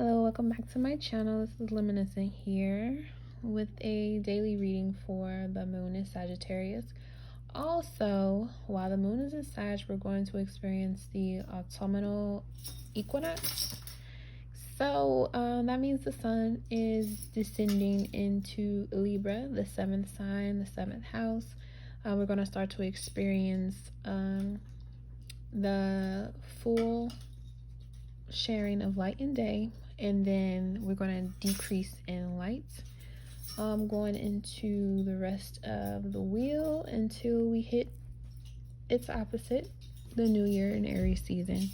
Hello, welcome back to my channel. This is Luminescent here with a daily reading for the moon in Sagittarius. Also, while the moon is in Sag, we're going to experience the autumnal equinox. So that means the sun is descending into Libra, the seventh sign, the seventh house. We're going to start to experience the full sharing of light and day, and then we're going to decrease in light going into the rest of the wheel until we hit its opposite, the new year in Aries season.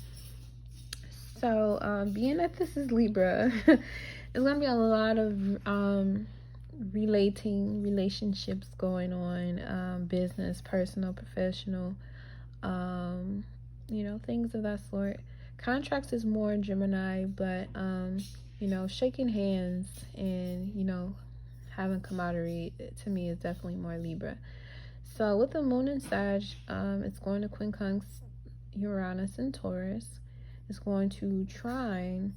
So being that this is Libra, there's going to be a lot of relationships going on, business, personal, professional, things of that sort. Contracts is more Gemini, but shaking hands and having camaraderie to me is definitely more Libra. So with the moon in Sag, it's going to quincunx Uranus and Taurus. It's going to trine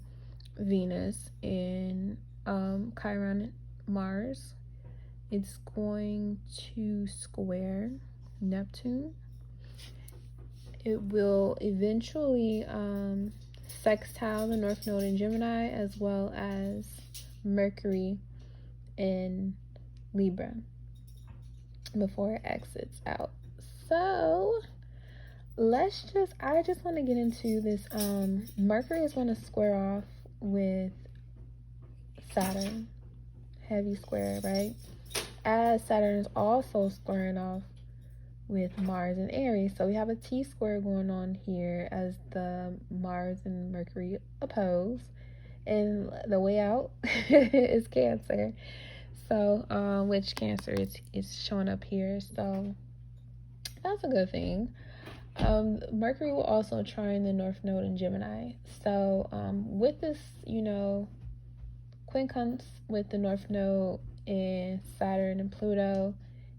Venus in Chiron Mars. It's going to square Neptune. It will eventually sextile the North Node in Gemini, as well as Mercury in Libra before it exits out. So I just want to get into this. Mercury is going to square off with Saturn, heavy square, right? As Saturn is also squaring off with Mars and Aries. So we have a T-square going on here as the Mars and Mercury oppose. And the way out is Cancer. So, which Cancer is showing up here. So that's a good thing. Mercury will also trine the North Node in Gemini. So with this, quincunx with the North Node in Saturn and Pluto,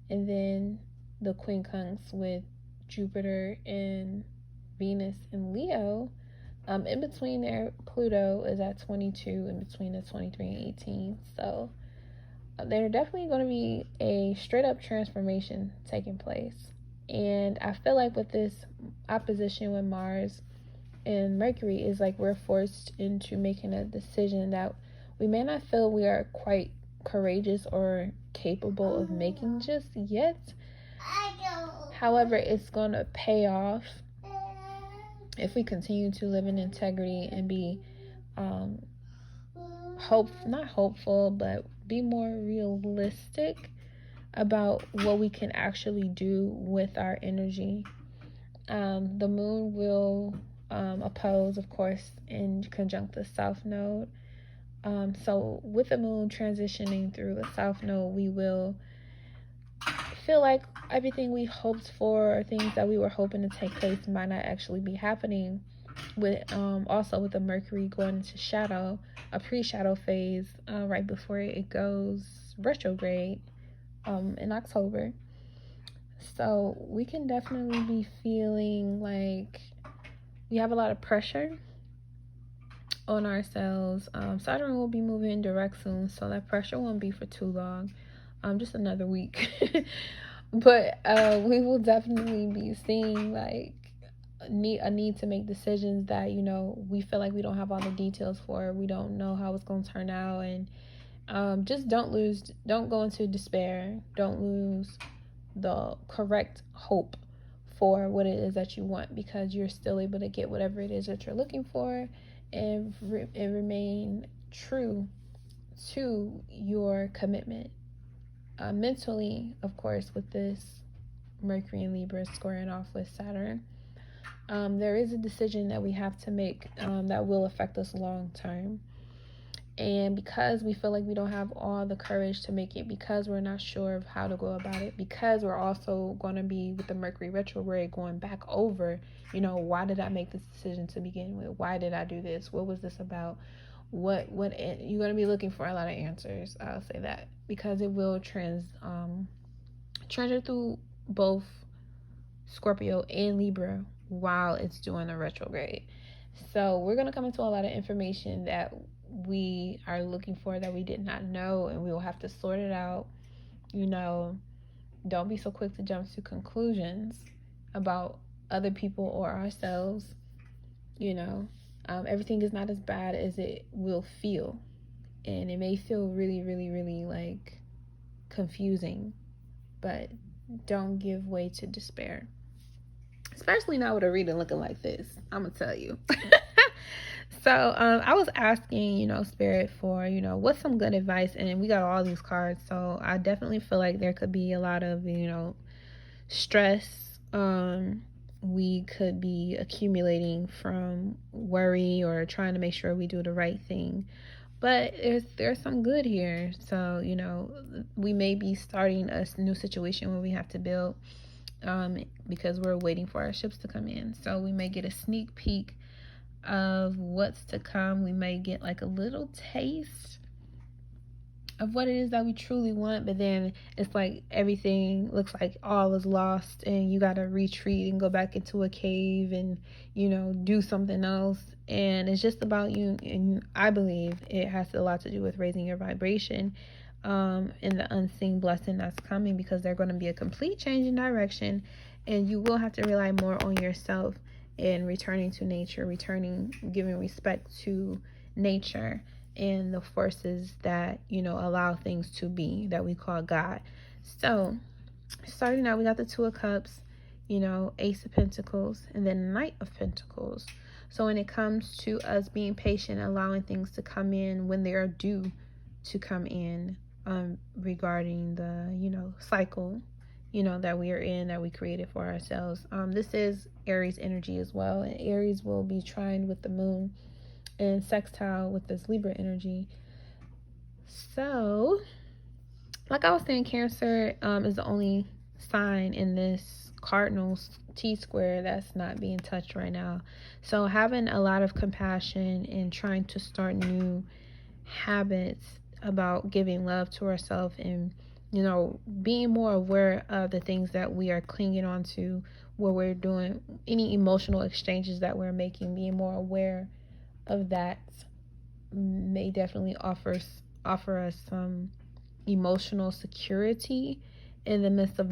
and then the quincunx with Jupiter and Venus and Leo. In between there, Pluto is at 22, in between the 23 and 18. So there's definitely going to be a straight up transformation taking place. And I feel like with this opposition with Mars and Mercury is like we're forced into making a decision that we may not feel we are quite courageous or capable of making just yet. However, it's going to pay off if we continue to live in integrity and be not hopeful, but be more realistic about what we can actually do with our energy. The moon will oppose, of course, in conjunct the South Node. So with the moon transitioning through the South Node, we will feel like everything we hoped for or things that we were hoping to take place might not actually be happening. With also with the Mercury going into shadow, a pre-shadow phase right before it goes retrograde in October. So we can definitely be feeling like we have a lot of pressure on ourselves. Saturn will be moving direct soon, so that pressure won't be for too long. Just another week. But we will definitely be seeing like a need to make decisions that we feel like we don't have all the details for. We don't know how it's going to turn out, and just don't go into despair. Don't lose the correct hope for what it is that you want, because you're still able to get whatever it is that you're looking for, and remain true to your commitment. Mentally, of course, with this Mercury and Libra squaring off with Saturn, there is a decision that we have to make that will affect us long term. And because we feel like we don't have all the courage to make it, because we're not sure of how to go about it, because we're also going to be with the Mercury retrograde going back over, why did I make this decision to begin with? Why did I do this? What was this about? What you're going to be looking for a lot of answers. I'll say that, because it will treasure through both Scorpio and Libra while it's doing a retrograde. So we're going to come into a lot of information that we are looking for that we did not know, and we will have to sort it out. You know, don't be so quick to jump to conclusions about other people or ourselves. You know, everything is not as bad as it will feel, and it may feel really, really, really like confusing, but don't give way to despair, especially not with a reading looking like this. I'm gonna tell you. So I was asking, Spirit for, what's some good advice, and we got all these cards, so I definitely feel like there could be a lot of, stress. We could be accumulating from worry or trying to make sure we do the right thing. But there's some good here. So, we may be starting a new situation where we have to build, because we're waiting for our ships to come in. So we may get a sneak peek of what's to come. We may get like a little taste of what it is that we truly want, but then it's like everything looks like all is lost, and you gotta retreat and go back into a cave and do something else. And it's just about you, and I believe it has a lot to do with raising your vibration, and the unseen blessing that's coming, because they're going to be a complete change in direction, and you will have to rely more on yourself and returning to nature, giving respect to nature and the forces that allow things to be, that we call God. So starting out, we got the Two of Cups, Ace of Pentacles, and then Knight of Pentacles. So when it comes to us being patient, allowing things to come in when they are due to come in, regarding the cycle that we are in, that we created for ourselves. This is Aries energy as well, and Aries will be trined with the moon and sextile with this Libra energy. So like I was saying, Cancer is the only sign in this cardinal T-square that's not being touched right now. So having a lot of compassion and trying to start new habits about giving love to ourselves, and being more aware of the things that we are clinging on to, where we're doing any emotional exchanges that we're making. Being more aware of that may definitely offer us some emotional security in the midst of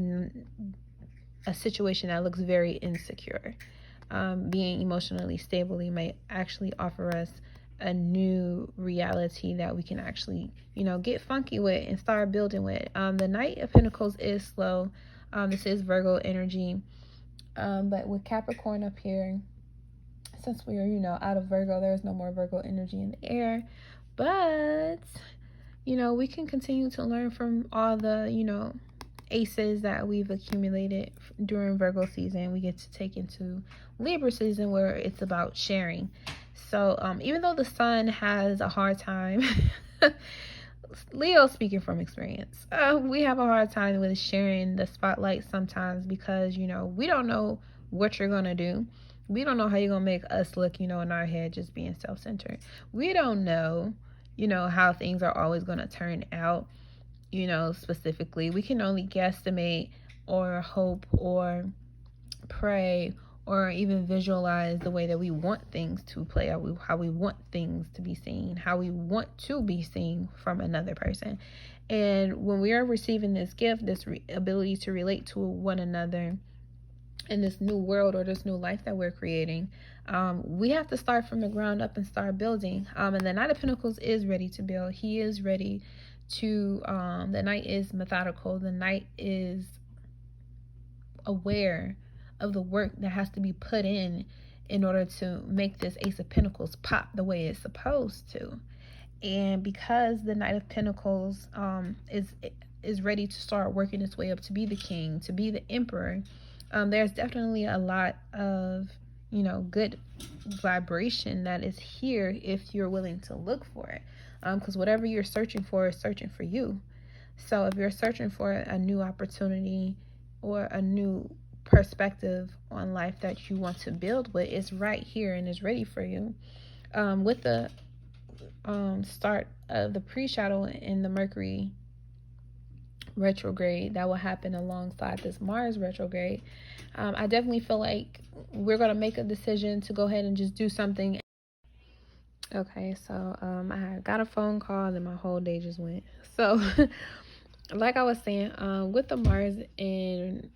a situation that looks very insecure. Being emotionally stable may actually offer us a new reality that we can actually, get funky with and start building with. The Knight of Pentacles is slow. This is Virgo energy. But with Capricorn up here, since we are, out of Virgo, there's no more Virgo energy in the air. But, we can continue to learn from all the, aces that we've accumulated during Virgo season. We get to take into Libra season, where it's about sharing. So even though the sun has a hard time, Leo speaking from experience, we have a hard time with sharing the spotlight sometimes, because we don't know what you're gonna do. We don't know how you're gonna make us look, in our head, just being self-centered. We don't know, how things are always gonna turn out, specifically. We can only guesstimate or hope or pray or even visualize the way that we want things to play out, how we want things to be seen, how we want to be seen from another person. And when we are receiving this gift, this ability to relate to one another in this new world or this new life that we're creating, we have to start from the ground up and start building. And the Knight of Pentacles is ready to build. He is ready to, the Knight is methodical. The Knight is aware of the work that has to be put in order to make this Ace of Pentacles pop the way it's supposed to. And because the Knight of Pentacles is ready to start working its way up to be the king, to be the emperor, there's definitely a lot of good vibration that is here if you're willing to look for it, because whatever you're searching for is searching for you. So if you're searching for a new opportunity or a new perspective on life that you want to build with, it's right here and is ready for you. With the start of the pre-shadow in the Mercury retrograde that will happen alongside this Mars retrograde, I definitely feel like we're going to make a decision to go ahead and just do something Okay, so I got a phone call, and my whole day just went. So, like I was saying, with the Mars and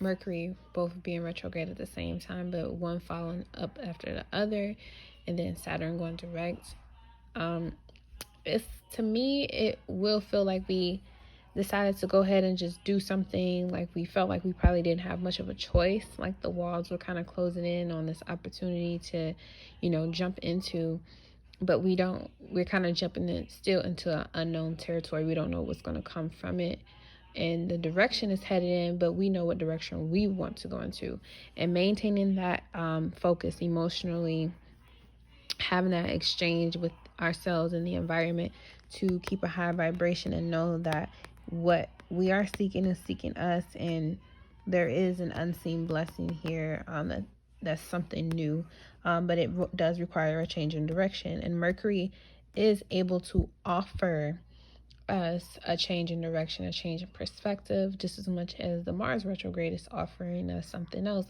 Mercury both being retrograde at the same time, but one following up after the other, and then Saturn going direct. It's, to me, it will feel like we decided to go ahead and just do something. Like, we felt like we probably didn't have much of a choice. Like, the walls were kind of closing in on this opportunity to, jump into. But we don't. We're kind of jumping in still into an unknown territory. We don't know what's going to come from it, and the direction is headed in, but we know what direction we want to go into, and maintaining that focus emotionally, having that exchange with ourselves and the environment to keep a high vibration and know that what we are seeking is seeking us, and there is an unseen blessing here, that's something new, but it does require a change in direction, and Mercury is able to offer us a change in direction, a change in perspective, just as much as the Mars retrograde is offering us something else.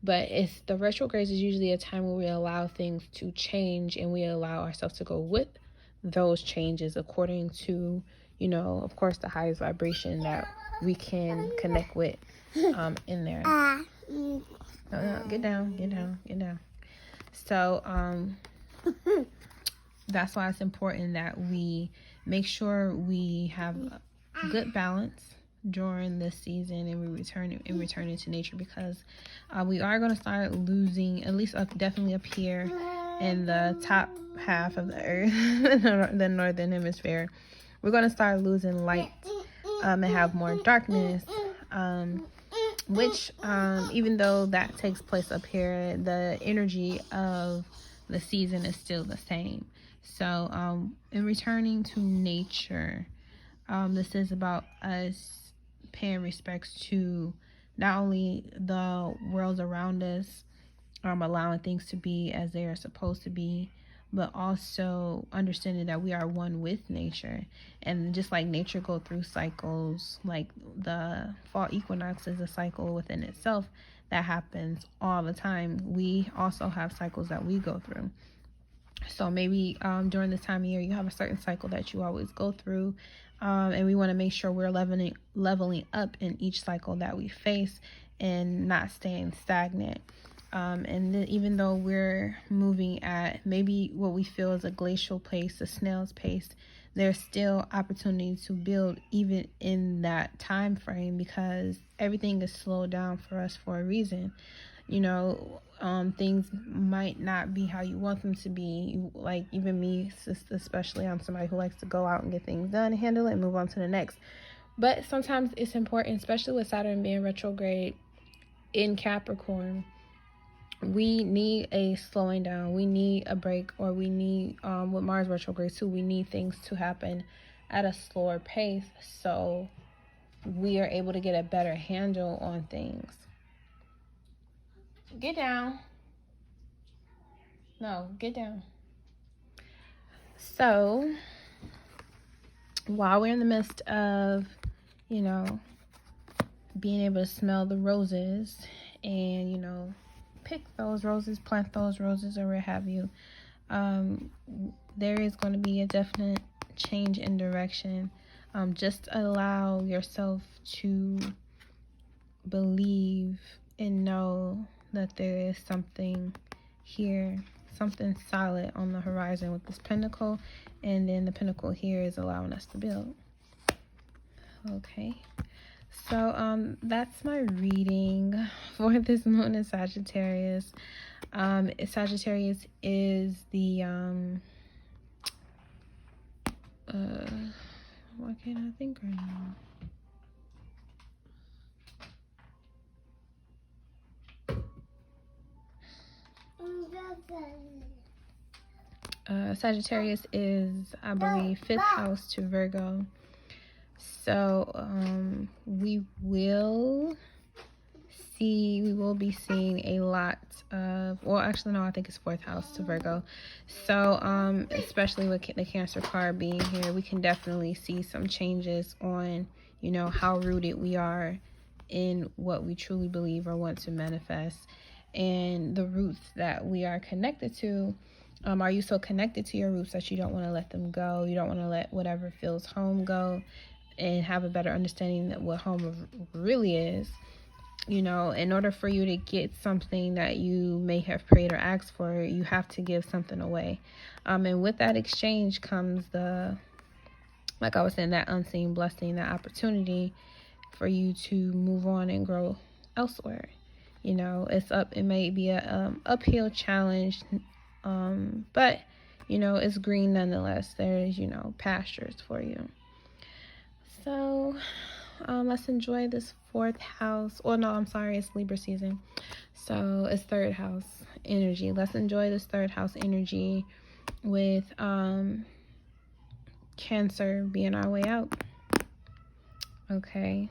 But it's the retrogrades is usually a time where we allow things to change, and we allow ourselves to go with those changes according to, of course, the highest vibration that we can connect with in there. No, get down. So that's why it's important that we make sure we have a good balance during this season, and we return into nature, because we are going to start losing, at least definitely up here in the top half of the earth, the northern hemisphere. We're going to start losing light and have more darkness, which even though that takes place up here, the energy of the season is still the same. So in returning to nature, this is about us paying respects to not only the worlds around us, allowing things to be as they are supposed to be, but also understanding that we are one with nature. And just like nature go through cycles, like the fall equinox is a cycle within itself that happens all the time, we also have cycles that we go through. So maybe during this time of year, you have a certain cycle that you always go through, and we want to make sure we're leveling up in each cycle that we face, and not staying stagnant. And then even though we're moving at maybe what we feel is a glacial pace, a snail's pace, there's still opportunity to build even in that time frame, because everything is slowed down for us for a reason. Things might not be how you want them to be. Like, even me, especially, I'm somebody who likes to go out and get things done, handle it, and move on to the next. But sometimes it's important, especially with Saturn being retrograde in Capricorn, we need a slowing down. We need a break, or we need, with Mars retrograde too, we need things to happen at a slower pace, so we are able to get a better handle on things. Get down. No, get down. So, while we're in the midst of, being able to smell the roses and, pick those roses, plant those roses, or what have you, there is going to be a definite change in direction. Just allow yourself to believe and know that there is something here, something solid on the horizon with this pentacle, and then the pentacle here is allowing us to build. Okay, so that's my reading for this moon in Sagittarius. Sagittarius is the why can't I think right now? Sagittarius is, I believe, 5th house to Virgo. So we will be seeing a lot of, well, actually no, I think it's 4th house to Virgo. So especially with the Cancer card being here, we can definitely see some changes on, how rooted we are in what we truly believe or want to manifest, and the roots that we are connected to Are you so connected to your roots that you don't want to let them go? You don't want to let whatever feels home go, and have a better understanding that what home really is. You know, in order for you to get something that you may have prayed or asked for, you have to give something away. And with that exchange comes the, like I was saying, that unseen blessing, that opportunity for you to move on and grow elsewhere. You know, it may be a uphill challenge, but you know, it's green nonetheless. There's, you know, pastures for you. So let's enjoy this fourth house. Oh no, I'm sorry, it's Libra season, so it's third house energy. Let's enjoy this third house energy with Cancer being our way out. Okay,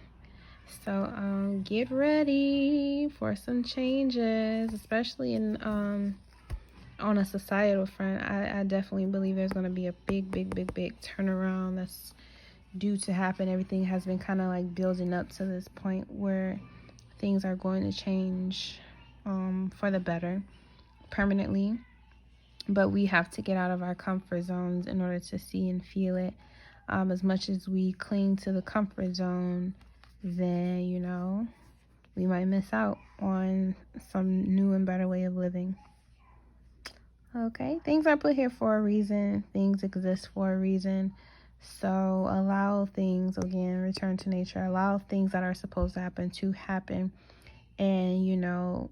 so get ready for some changes, especially in on a societal front. I definitely believe there's going to be a big turnaround that's due to happen. Everything has been kind of like building up to this point where things are going to change for the better permanently. But we have to get out of our comfort zones in order to see and feel it. As much as we cling to the comfort zone, then, you know, we might miss out on some new and better way of living. Okay, things are put here for a reason. Things exist for a reason. So allow things, again, return to nature. Allow things that are supposed to happen to happen. And, you know,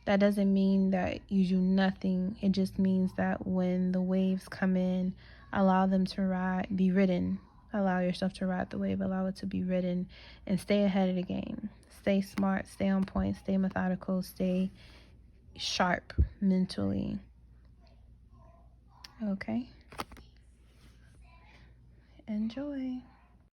that doesn't mean that you do nothing. It just means that when the waves come in, allow them to be ridden. Allow yourself to ride the wave. Allow it to be ridden, and stay ahead of the game. Stay smart, stay on point, stay methodical, stay sharp mentally. Okay. Enjoy.